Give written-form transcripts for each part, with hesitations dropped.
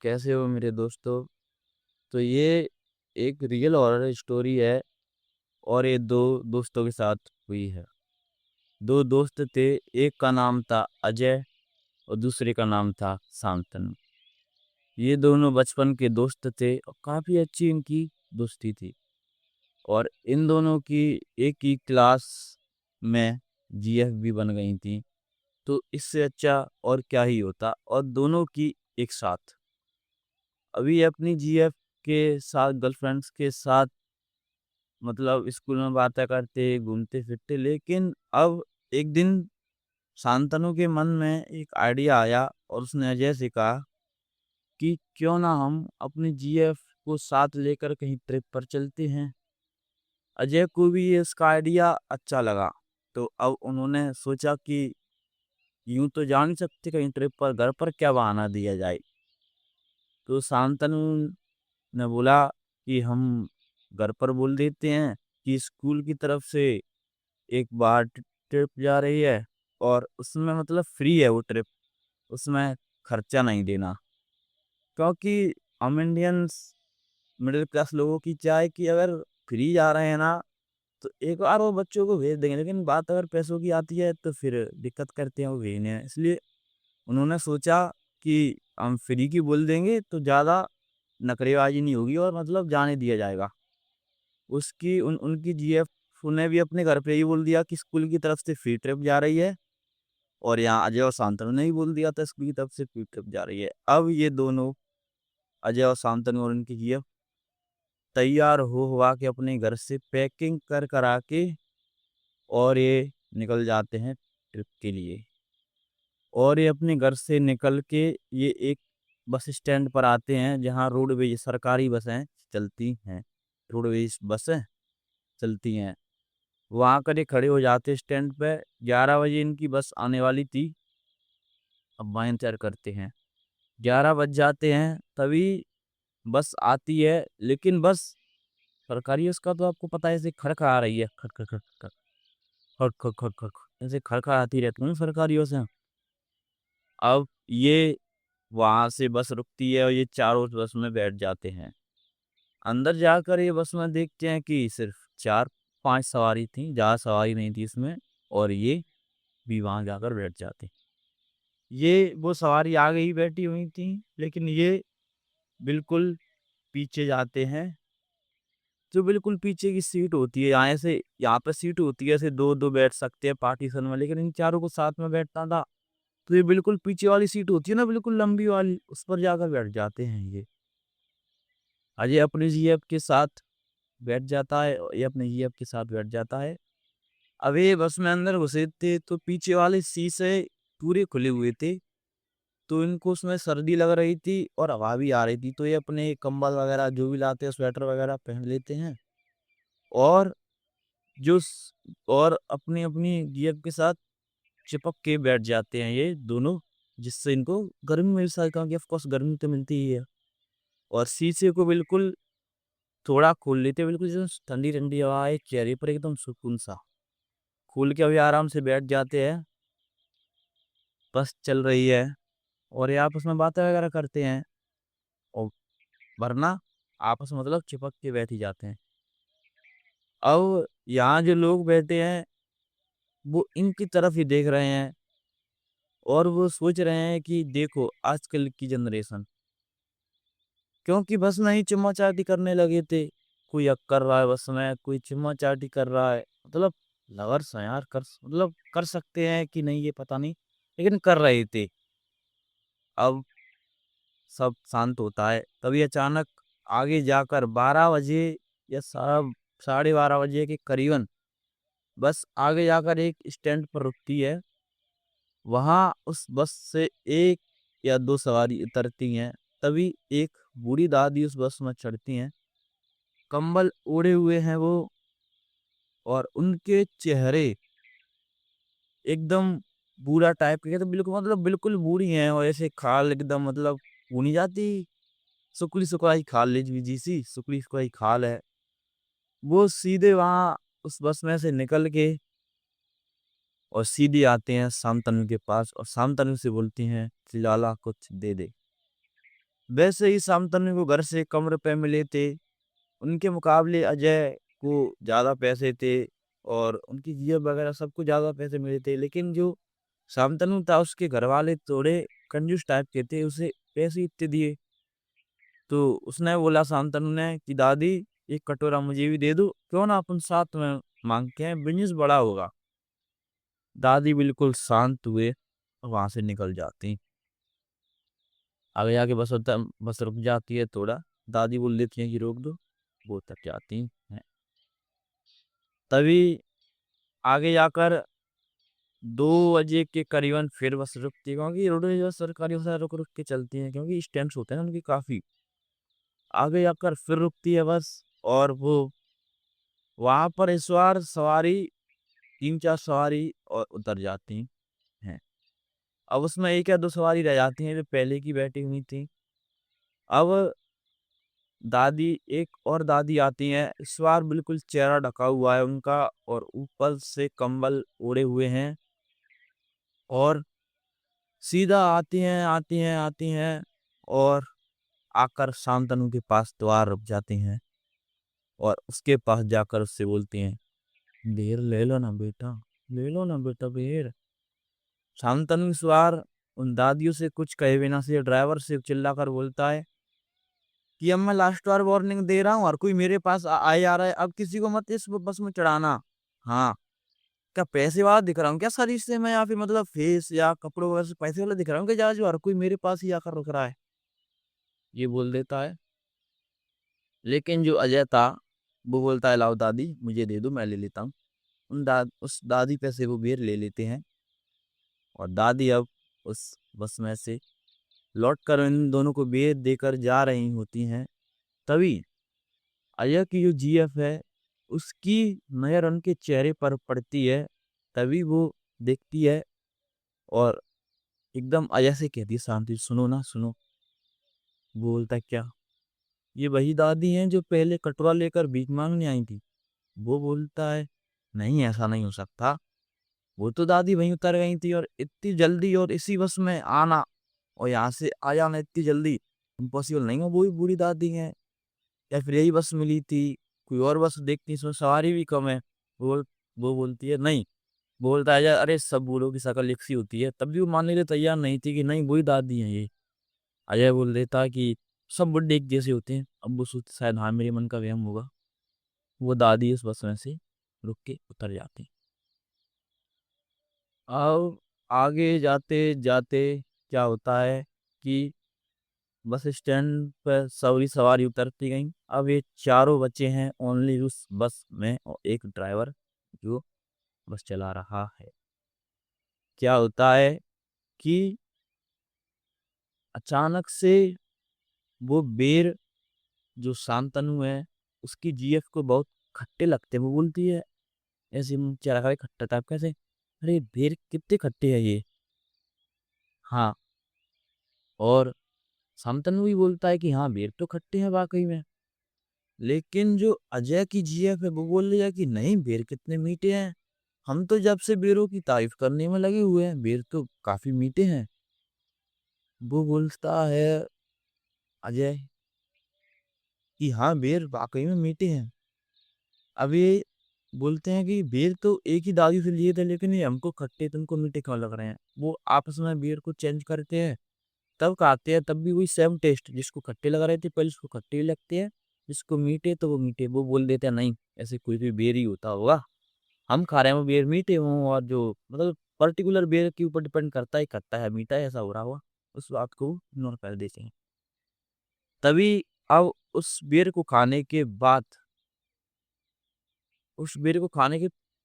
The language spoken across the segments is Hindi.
कैसे हो मेरे दोस्तों? तो ये एक रियल हॉरर स्टोरी है और ये दो दोस्तों के साथ हुई है। दो दोस्त थे, एक का नाम था अजय और दूसरे का नाम था शांतनु। ये दोनों बचपन के दोस्त थे और काफ़ी अच्छी इनकी दोस्ती थी और इन दोनों की एक ही क्लास में जीएफ भी बन गई थी। तो इससे अच्छा और क्या ही होता और दोनों की एक साथ। अभी अपनी जीएफ के साथ गर्लफ्रेंड्स के साथ मतलब स्कूल में बातें करते, घूमते-फिरते लेकिन अब एक दिन शांतनु के मन में एक आइडिया आया और उसने अजय से कहा कि क्यों ना हम अपनी जीएफ को साथ लेकर कहीं ट्रिप पर चलते हैं। अजय को भी ये इसका आइडिया अच्छा लगा। तो अब उन्होंने सोचा कि यूँ तो जा नहीं सकते कहीं ट्रिप पर, घर पर क्या बहाना दिया जाए। तो शांतनु ने बोला कि हम घर पर बोल देते हैं कि स्कूल की तरफ से एक बार ट्रिप जा रही है और उसमें मतलब फ्री है वो ट्रिप, उसमें खर्चा नहीं देना। क्योंकि हम इंडियंस मिडिल क्लास लोगों की क्या है कि अगर फ्री जा रहे हैं ना तो एक बार वो बच्चों को भेज देंगे, लेकिन बात अगर पैसों की आती है तो फिर दिक्कत करते हैं वो भेजने में। इसलिए उन्होंने सोचा कि हम फ्री की बोल देंगे तो ज़्यादा नखरेबाजी नहीं होगी और मतलब जाने दिया जाएगा। उसकी उनकी जीएफ ने भी अपने घर पे ही बोल दिया कि स्कूल की तरफ से फ्री ट्रिप जा रही है और यहाँ अजय और शांतनु ने भी बोल दिया था स्कूल की तरफ से फ्री ट्रिप जा रही है। अब ये दोनों अजय और शांतनु और उनकी जीएफ तैयार हो हुआ के अपने घर से पैकिंग कर करा के और ये निकल जाते हैं ट्रिप के लिए। और ये अपने घर से निकल के ये एक बस स्टैंड पर आते हैं जहाँ रोडवेज सरकारी बसें चलती हैं, रोडवेज बसें चलती हैं। वहाँ कर ये खड़े हो जाते स्टैंड पे। 11 बजे इनकी बस आने वाली थी। अब वहाँ इंतज़ार करते हैं। 11 बज जाते हैं तभी बस आती है, लेकिन बस सरकारी बस का तो आपको पता है ऐसे खड़खड़ा रही है। खड़, खड़, खड़, खड़, खड़, खड़, खड़, खड़, खड़, ऐसे खड़खड़ाती रहती है ना सरकारी बसें। अब ये वहाँ से बस रुकती है और ये चारों उस बस में बैठ जाते हैं। अंदर जाकर ये बस में देखते हैं कि सिर्फ 4-5 सवारी थी, ज़्यादा सवारी नहीं थी इसमें और ये भी वहाँ जाकर बैठ जाते। ये वो सवारी आगे ही बैठी हुई थी, लेकिन ये बिल्कुल पीछे जाते हैं। जो बिल्कुल पीछे की सीट होती है, यहाँ से यहाँ पे सीट होती है, ऐसे 2-2 बैठ सकते हैं पार्टीशन में, लेकिन इन चारों को साथ में बैठना था। तो ये बिल्कुल पीछे वाली सीट होती है ना, बिल्कुल लंबी वाली, उस पर जाकर बैठ जाते हैं ये। अजय अपनी जीएफ के साथ बैठ जाता है और ये अपने जीएफ के साथ बैठ जाता है। अब ये बस में अंदर घुसे थे तो पीछे वाले शीशे पूरे खुले हुए थे, तो इनको उसमें सर्दी लग रही थी और हवा भी आ रही थी, तो ये अपने कंबल वगैरह जो भी लाते हैं, स्वेटर वगैरह पहन लेते हैं और जो स और अपनी-अपनी जीएफ के साथ चिपक के बैठ जाते हैं ये दोनों, जिससे इनको गर्मी मिल सके, क्योंकि ऑफ कोर्स गर्मी तो मिलती ही है। और शीशे को बिल्कुल थोड़ा खोल लेते हैं, बिल्कुल जैसे ठंडी-ठंडी हवा आए चेहरे पर, एकदम सुकून सा। खोल के अभी आराम से बैठ जाते हैं, बस चल रही है और ये आपस में बातें वगैरह करते हैं और वरना आपस में मतलब चिपक के बैठ ही जाते हैं। अब यहाँ जो लोग बैठे हैं, वो इनकी तरफ ही देख रहे हैं और वो सोच रहे हैं कि देखो आजकल की जनरेशन, क्योंकि बस में ही चुम्मा-चाटी करने लगे थे। कोई हग कर रहा है बस में, कोई चुम्मा-चाटी कर रहा है। मतलब लवर्स हैं यार, मतलब कर सकते हैं कि नहीं ये पता नहीं, लेकिन कर रहे थे। अब सब शांत होता है, तभी अचानक आगे जाकर 12 बजे या साढ़े 12 बजे के करीबन बस आगे जाकर एक स्टैंड पर रुकती है। वहाँ उस बस से 1 या 2 सवारी उतरती हैं, तभी एक बूढ़ी दादी उस बस में चढ़ती हैं। कंबल ओढ़े हुए हैं वो और उनके चेहरे एकदम बूढ़ा टाइप के, तो बिल्कुल मतलब बिल्कुल बूढ़ी हैं और ऐसे खाल एकदम मतलब वो नहीं जाती, सुकड़ी-सुकड़ाई खाल लीजिए सी सुकड़ी-सुकड़ाई खाल है। वो सीधे वहाँ उस बस में से निकल के और सीधे आते हैं शांतनु के पास और शांतनु से बोलती हैं कि लाला कुछ दे दे। वैसे ही शांतनु को घर से कम रुपए मिले थे। उनके मुकाबले अजय को ज़्यादा पैसे थे और उनकी जीएफ वगैरह सबको ज़्यादा पैसे मिले थे। लेकिन जो शांतनु था उसके घर वाले थोड़े कंजूस टाइप के थे, उसे पैसे इतने दिए। तो उसने बोला शांतनु ने कि दादी एक कटोरा मुझे भी दे दो, क्यों ना अपन साथ में मांग के हैं, बिजनेस बड़ा होगा। दादी बिल्कुल शांत हुए और वहां से निकल जाती। आगे जाके बस रुक जाती है थोड़ा। दादी बोल देती है कि रोक दो, वो तक जाती हैं। तभी आगे जाकर 2 बजे के करीबन फिर बस रुकती है, क्योंकि रोडवेज बस सरकारी बस रुक रुक के चलती हैं, क्योंकि स्टैंड्स होते हैं ना उनकी काफी। आगे जाकर फिर रुकती है बस, और वो वहां पर इस बार सवारी 3-4 सवारी और उतर जाती हैं। अब उसमें 1 या 2 सवारी रह जाती हैं जो पहले की बैठी हुई थी। अब दादी एक और दादी आती हैं, इस बार बिल्कुल चेहरा ढका हुआ है उनका और ऊपर से कंबल ओढ़े हुए हैं, और सीधा आती हैं और आकर शांतनु के पास द्वार रुक जाती हैं और उसके पास जाकर उससे बोलती हैं, बेर ले लो ना बेटा, ले लो ना बेटा बेर। शांतनु इस बार उन दादियों से कुछ कहे बिना से ड्राइवर से चिल्लाकर बोलता है कि अब मैं लास्ट बार वार्निंग दे रहा हूँ, हर कोई मेरे पास आए आ रहा है, अब किसी को मत इस बस में चढ़ाना। हाँ, क्या पैसे वाला दिख रहा हूँ क्या शरीर से मैं, या फिर मतलब फेस या कपड़ों वगैरह से पैसे वाला दिख रहा हूँ क्या, जहाँ जो हर कोई मेरे पास ही आकर रुक रहा है, ये बोल देता है। लेकिन जो अजय था वो बोलता है लाओ दादी मुझे दे दो, मैं ले लेता हूँ। उस दादी पैसे वो बेर ले लेते हैं और दादी अब उस बस में से लौट कर इन दोनों को बेर देकर जा रही होती हैं। तभी अजय की जो जीएफ है उसकी नजर उनके चेहरे पर पड़ती है। तभी वो देखती है और एकदम अजय से कहती है, शांति सुनो ना सुनो। वो बोलता है क्या? ये वही दादी हैं जो पहले कटोरा लेकर भीख मांगने आई थी। वो बोलता है, नहीं ऐसा नहीं हो सकता, वो तो दादी वहीं उतर गई थी, और इतनी जल्दी और इसी बस में आना और यहाँ से आ जाना इतनी जल्दी इम्पॉसिबल नहीं हो, वो ही बूढ़ी दादी हैं। या फिर यही बस मिली थी, कोई और बस देखती इसमें सवारी भी कम है। वो वो बोलती है नहीं। बोलता है अरे सब बूढ़ों की शक्ल एक सी होती है, तब भी वो मानने के लिए तैयार नहीं थी कि नहीं वही दादी है ये। अजय बोल देता कि सब बुड्ढे एक जैसे होते हैं। अब वो सोचते शायद हाँ मेरे मन का वहम होगा। वो दादी उस बस में से रुक के उतर जाती। अब आगे जाते जाते क्या होता है कि बस स्टैंड पर सवारी सवारी उतरती गई। अब ये चारों बच्चे हैं ओनली उस बस में और एक ड्राइवर जो बस चला रहा है। क्या होता है कि अचानक से वो बेर जो शांतनु है उसकी जीएफ को बहुत खट्टे लगते हैं। वो बोलती है ऐसे मुंह चला रखा है खट्टा टाइप कैसे, अरे बेर कितने खट्टे है ये। हाँ, और शांतनु भी बोलता है कि हाँ बेर तो खट्टे हैं वाकई में। लेकिन जो अजय की जीएफ है वो बोल रही है कि नहीं बेर कितने मीठे हैं, हम तो जब से बेरों की तारीफ करने में लगे हुए हैं, बेर तो काफी मीठे हैं। वो बोलता है अजय कि हाँ बेर वाकई में मीठे हैं। अब ये बोलते हैं कि बेर तो एक ही दादी से लिए थे, लेकिन ये हमको खट्टे तुमको मीठे क्यों लग रहे हैं। वो आपस में बेर को चेंज करते हैं, तब खाते हैं, तब भी वही सेम टेस्ट। जिसको खट्टे लग रहे थे पहले उसको खट्टे ही लगते हैं, जिसको मीठे तो वो मीठे। वो बोल देते हैं नहीं ऐसे कोई भी बेर ही होता होगा, हम खा रहे हैं वो बेर मीठे हों, और जो मतलब पर्टिकुलर बेर के ऊपर डिपेंड करता है खट्टा है मीठा है ऐसा हो रहा हुआ, उस बात को इग्नोर कर देते हैं। तभी अब उस बेर को खाने के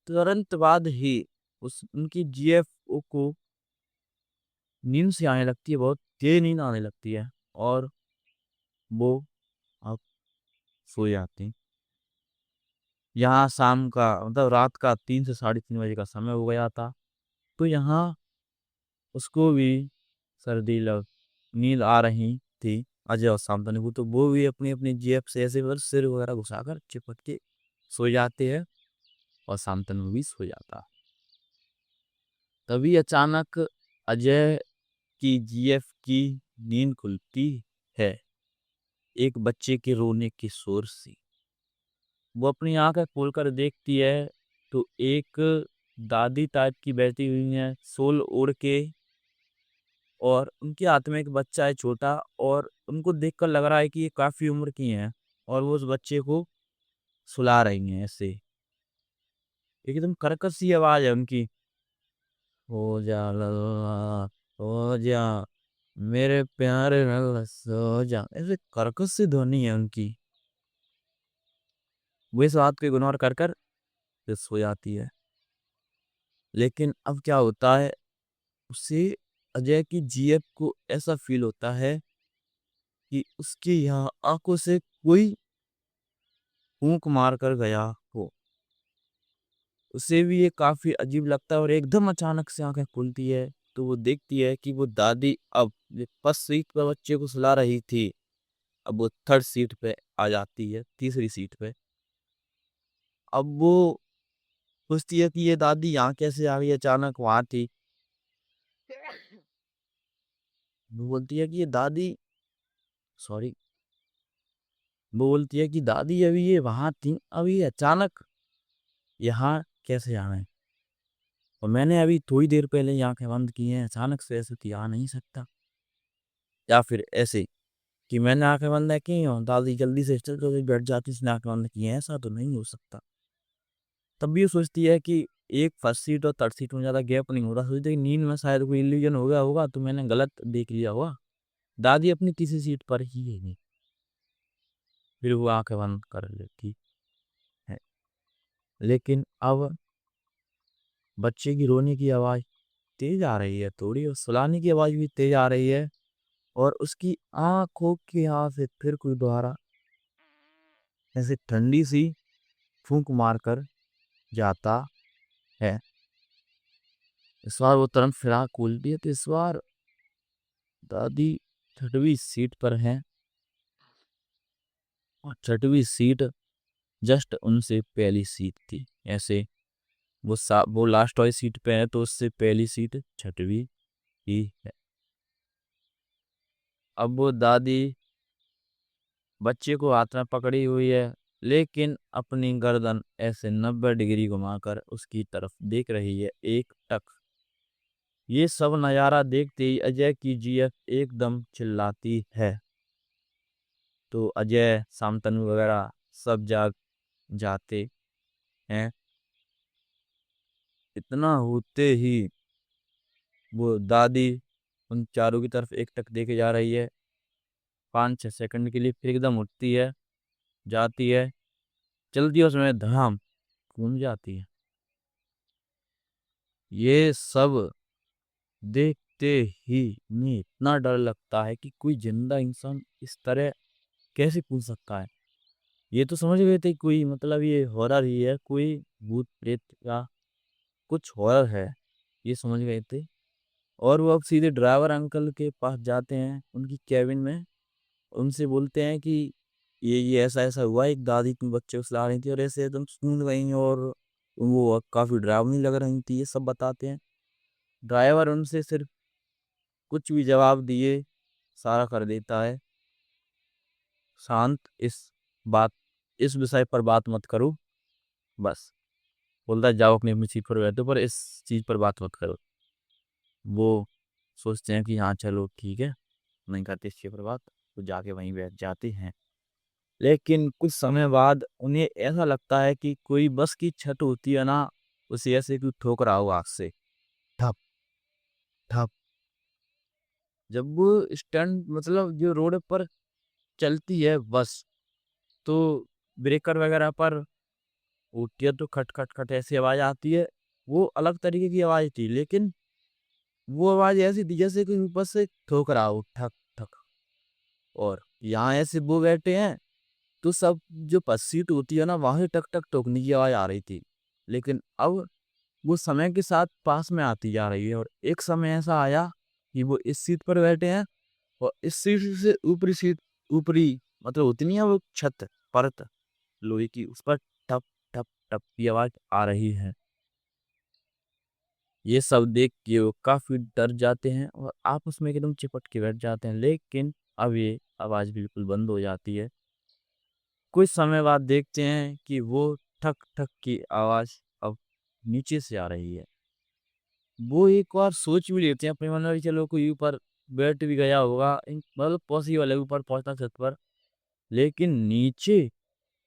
तुरंत बाद ही उस उनकी जीएफओ को नींद से आने लगती है, बहुत तेज नींद आने लगती है, और वो अब सो जाती हैं। यहाँ शाम का मतलब रात का 3 से 3:30 बजे का समय हो गया था। तो यहाँ उसको भी सर्दी लग नींद आ रही थी। अजय और शांतनु को तो वो भी अपनी अपनी जेब से ऐसे बस सिर वगैरह घुसाकर चिपक के सो जाते हैं, और शांतनु भी सो जाता। तभी अचानक अजय की जीएफ की नींद खुलती है एक बच्चे के रोने के शोर से। वो अपनी आंखें खोलकर देखती है तो एक दादी टाइप की बैठी हुई है सोल ओढ़ के, और उनके हाथ में एक बच्चा है छोटा, और उनको देखकर लग रहा है कि ये काफी उम्र की हैं, और वो उस बच्चे को सुला रही हैं ऐसे। एकदम कर्कश सी आवाज है उनकी। हो जा लल्ला, हो जा मेरे प्यारे लल्ला, सो जा, ऐसे कर्कश सी ध्वनि है उनकी। वो इस बात को इग्नोर कर कर फिर सो जाती है। लेकिन अब क्या होता है, उसे अजय की जीएफ को ऐसा फील होता है कि उसके यहाँ आंखों से कोई फूंक मार कर गया हो। उसे भी ये काफी अजीब लगता है और एकदम अचानक से आंखें खुलती है तो वो देखती है कि वो दादी अब फर्स्ट सीट पर बच्चे को सुला रही थी, अब वो थर्ड सीट पे आ जाती है, तीसरी सीट पे। अब वो सोचती है कि ये दादी यहाँ कैसे आ गई, अचानक वहां थी। वो बोलती है कि ये दादी, सॉरी, वो बोलती है कि दादी अभी ये वहां थी, अभी ये अचानक यहाँ कैसे आ गए, और मैंने अभी थोड़ी देर पहले ये आंखें बंद की हैं, अचानक से ऐसे तो आ नहीं सकता। या फिर ऐसे कि मैंने आंखें बंद की और दादी जल्दी से चल तो बैठ जाती, इसने आंखें बंद की हैं, ऐसा तो नहीं हो सकता। तब भी वो सोचती है कि एक फर्स्ट सीट और थर्ड सीट में ज्यादा गैप नहीं हो रहा, सोचती है कि नींद में शायद कोई इल्यूजन हो गया होगा तो मैंने गलत देख लिया होगा, दादी अपनी तीसरी सीट पर ही है। फिर वो आंखें बंद कर लेती है। लेकिन अब बच्चे की रोने की आवाज तेज आ रही है थोड़ी, और सुलाने की आवाज भी तेज आ रही है, और उसकी आंखों के यहाँ से फिर कोई दोबारा ऐसे ठंडी सी फूंक मारकर जाता है। इस बार वो तुरंत फिराक खोलती है तो इस बार दादी छठवीं सीट पर है, और छठवीं सीट जस्ट उनसे पहली सीट थी। ऐसे वो लास्ट वाली सीट पे है तो उससे पहली सीट छठवीं ही है। अब वो दादी बच्चे को हाथ में पकड़ी हुई है, लेकिन अपनी गर्दन ऐसे 90 डिग्री घुमाकर उसकी तरफ देख रही है एक टक। ये सब नजारा देखते ही अजय की जीएफ एकदम चिल्लाती है, तो अजय शांतनु वगैरह सब जाग जाते हैं। इतना होते ही वो दादी उन चारों की तरफ एक टक देके जा रही है 5-6 सेकंड के लिए, फिर एकदम उठती है, जाती है, चलती है, उसमें धड़ाम कूद जाती है। ये सब देखते ही उन्हें इतना डर लगता है कि कोई जिंदा इंसान इस तरह कैसे कूद सकता है। ये तो समझ गए थे कोई, मतलब ये हॉरर ही है, कोई भूत प्रेत या कुछ हॉरर है, ये समझ गए थे। और वो अब सीधे ड्राइवर अंकल के पास जाते हैं उनकी कैबिन में, उनसे बोलते हैं कि ये ऐसा ऐसा हुआ, एक दादी अपने बच्चे को सुला रही थी और ऐसे एकदम सूंघ गई, और वो काफी डरावनी लग रही थी, ये सब बताते हैं। ड्राइवर उनसे सिर्फ कुछ भी जवाब दिए सारा कर देता है, शांत, बात इस विषय पर बात मत करो, बस बोलता है जाओ अपनी अपनी सीट पर बैठो, पर इस चीज पर बात मत करो। वो सोचते हैं कि हाँ चलो ठीक है, नहीं करते इस चीज पर बात, तो जाके वहीं बैठ जाते हैं। लेकिन कुछ समय बाद उन्हें ऐसा लगता है कि कोई बस की छत होती है ना, उसे ऐसे कोई ठोक रहा हो आग से, ठप ठप। जब वो स्टैंड मतलब जो रोड पर चलती है बस, तो ब्रेकर वगैरह पर होती है तो खट खट खट ऐसी आवाज आती है। वो अलग तरीके की आवाज थी, लेकिन वो आवाज ऐसी थी जैसे कोई ऊपर से ठोक रहा हो, ठक ठक। और यहाँ ऐसे वो बैठे हैं तो सब जो बस सीट होती है ना, वहां से टक टक ठोकने की आवाज आ रही थी। लेकिन अब वो समय के साथ पास में आती जा रही है, और एक समय ऐसा आया कि वो इस सीट पर बैठे हैं, और इस सीट से ऊपरी सीट, ऊपरी मतलब होती नहीं है वो छत, परत लोहे की, उस पर टप टप टप की आवाज आ रही है। ये सब देख के वो काफी डर जाते हैं और आपस में एकदम चिपट के बैठ जाते हैं। लेकिन अब ये आवाज बिल्कुल बंद हो जाती है। कुछ समय बाद देखते हैं कि वो ठक ठक की आवाज अब नीचे से आ रही है। वो एक बार सोच भी लेते हैं अपने मन में कि चलो कोई ऊपर बैठ भी गया होगा, मतलब पॉसिबल है ऊपर पहुंचना छत पर, लेकिन नीचे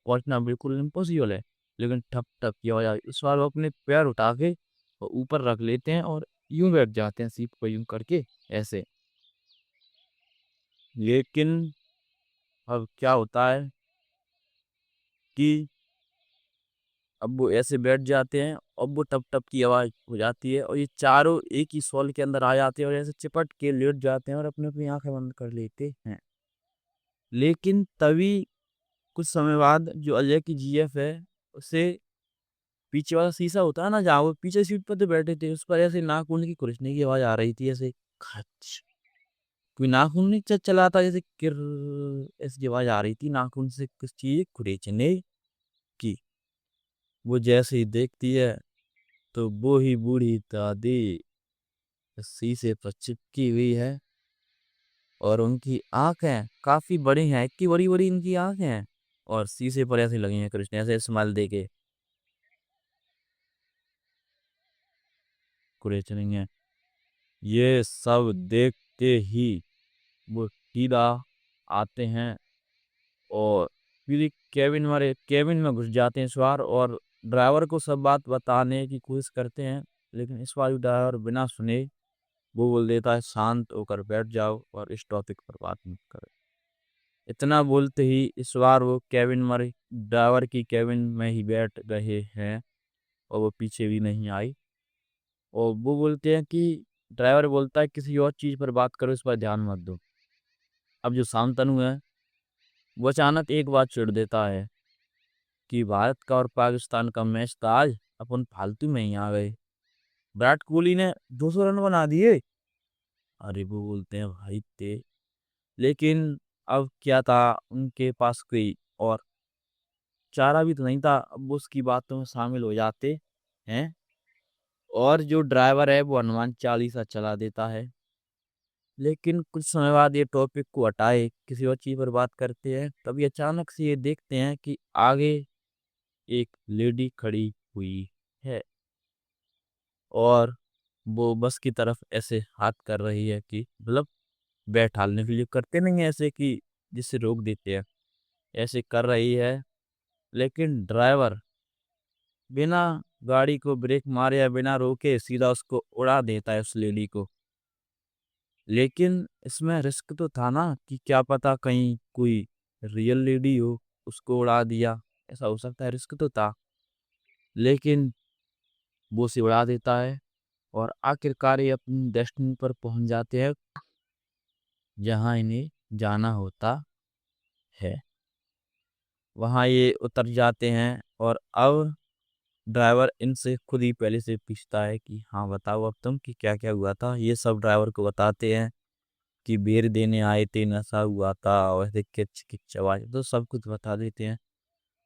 पहुंचना बिल्कुल इम्पॉसिबल है। लेकिन ठप ठप की आवाज आई। इस बार वो अपने पैर उठा के और ऊपर रख लेते हैं और यूं बैठ जाते हैं सीट पर यूं करके ऐसे। लेकिन अब क्या होता है कि अब वो ऐसे बैठ जाते हैं। अब वो टप टप की आवाज हो जाती है और ये चारों एक ही सॉल के अंदर आ जाते हैं और ऐसे चिपट के लेट जाते हैं और अपने अपनी आंखें बंद कर लेते हैं। लेकिन तभी कुछ समय बाद जो अजय की जीएफ है, उसे पीछे वाला शीशा होता है ना, जहाँ वो पीछे सीट पर तो बैठे थे, उस पर ऐसे नाखून की खुरचने की आवाज आ रही थी ऐसे खच। कोई नाखून नहीं चला था, जैसे किर ऐसी आवाज आ रही थी नाखून से कुछ चीज खुरेचने की। वो जैसे ही देखती है तो वो ही बूढ़ी दादी शीशे पर चिपकी हुई है और उनकी आंखें काफी बड़ी हैं, इतनी बड़ी बड़ी इनकी आंखें हैं और शीशे पर ऐसे लगी हैं कृष्ण ऐसे स्माइल दे के कुरेचनी है। ये सब देखते ही वो सीधा आते हैं और फिर केबिन में घुस जाते हैं सवार और ड्राइवर को सब बात बताने की कोशिश करते हैं। लेकिन इस बार ड्राइवर बिना सुने वो बोल देता है शांत होकर बैठ जाओ और इस टॉपिक पर बात मत करो। इतना बोलते ही इस बार वो केबिन में ड्राइवर की केबिन में ही बैठ रहे हैं और वो पीछे भी नहीं आई। और वो बोलते हैं कि ड्राइवर बोलता है किसी और चीज पर बात करो, इस पर ध्यान मत दो। अब जो शांतनु है वो अचानक एक बात छेड़ देता है कि भारत का और पाकिस्तान का मैच था आज, अपन फालतू में ही आ गए। विराट कोहली ने 200 रन बना दिए। अरे वो बोलते हैं भाई ते, लेकिन अब क्या था, उनके पास कोई और चारा भी तो नहीं था। अब वो उसकी बातों में शामिल हो जाते हैं और जो ड्राइवर है वो हनुमान चालीसा चला देता है। लेकिन कुछ समय बाद ये टॉपिक को हटाए किसी और चीज पर बात करते हैं, तभी अचानक से ये देखते हैं कि आगे एक लेडी खड़ी हुई है और वो बस की तरफ ऐसे हाथ कर रही है कि मतलब बैठालने के लिए करते नहीं है ऐसे कि जिससे रोक देते हैं, ऐसे कर रही है। लेकिन ड्राइवर बिना गाड़ी को ब्रेक मारे या बिना रोके सीधा उसको उड़ा देता है उस लेडी को। लेकिन इसमें रिस्क तो था ना कि क्या पता कहीं कोई रियल लेडी हो, उसको उड़ा दिया, ऐसा हो सकता है, रिस्क तो था। लेकिन वो उसे उड़ा देता है और आखिरकार ये अपनी डेस्टिनी पर पहुंच जाते हैं जहां इन्हें जाना होता है। वहां ये उतर जाते हैं और अब ड्राइवर इनसे खुद ही पहले से पूछता है कि हाँ बताओ अब तुम कि क्या क्या हुआ था। ये सब ड्राइवर को बताते हैं कि बेर देने आए थे, नशा हुआ था और ऐसे किच किच आवाज, तो सब कुछ बता देते हैं।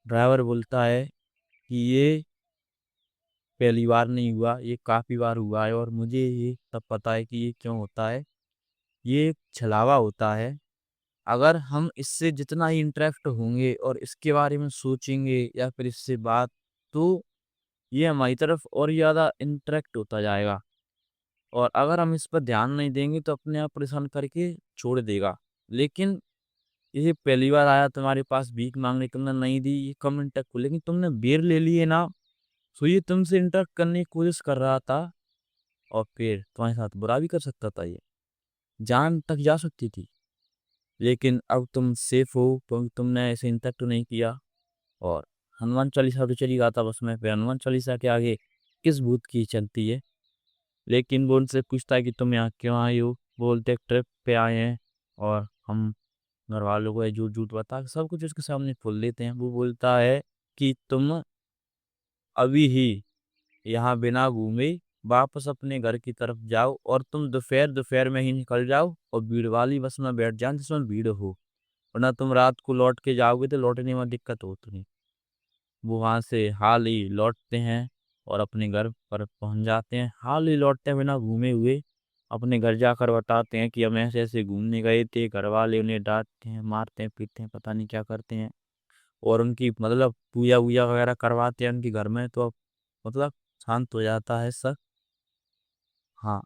ड्राइवर बोलता है कि ये पहली बार नहीं हुआ, ये काफी बार हुआ है और मुझे ये सब पता है कि ये क्यों होता है। ये एक छलावा होता है। अगर हम इससे जितना ही इंटरेक्ट होंगे और इसके बारे में सोचेंगे या फिर इससे बात, तो ये हमारी तरफ और ज्यादा इंटरेक्ट होता जाएगा और अगर हम इस पर ध्यान नहीं देंगे तो अपने आप परेशान करके छोड़ देगा। लेकिन ये पहली बार आया तुम्हारे पास भीख मांगने, तुमने नहीं दी, ये कम इंटरेक्ट हो, लेकिन तुमने बेर ले लिए ना, तो ये तुमसे इंटरेक्ट करने की कोशिश कर रहा था और फिर तुम्हारे साथ बुरा भी कर सकता था, ये जान तक जा सकती थी। लेकिन अब तुम सेफ हो क्योंकि तुमने ऐसे इंटरेक्ट नहीं किया। और हनुमान चालीसा तो चली गाता बस में, फिर हनुमान चालीसा के आगे किस भूत की चलती है। लेकिन वो उनसे पूछता है कि तुम यहाँ क्यों आए हो, बोलते ट्रिप पे आए हैं और हम घर वालों को झूठ झूठ बता के सब कुछ उसके सामने खोल देते हैं। वो बोलता है कि तुम अभी ही यहाँ बिना घूमे वापस अपने घर की तरफ जाओ और तुम दोपहर दोपहर में ही निकल जाओ और भीड़ वाली बस में बैठ जाओ जिसमें भीड़ हो, वरना तुम रात को लौट के जाओगे तो लौटने में दिक्कत हो तुम्हें। वो वहां से हाल ही लौटते हैं और अपने घर पर पहुंच जाते हैं। हाल ही लौटते हैं बिना घूमे हुए। अपने घर जाकर बताते हैं कि हम ऐसे ऐसे घूमने गए थे। घर वाले उन्हें डांटते हैं, मारते हैं, पीटते हैं, पता नहीं क्या करते हैं। और उनकी मतलब पूजा वूजा वगैरह करवाते हैं उनके घर में, तो मतलब शांत हो जाता है सब। हाँ।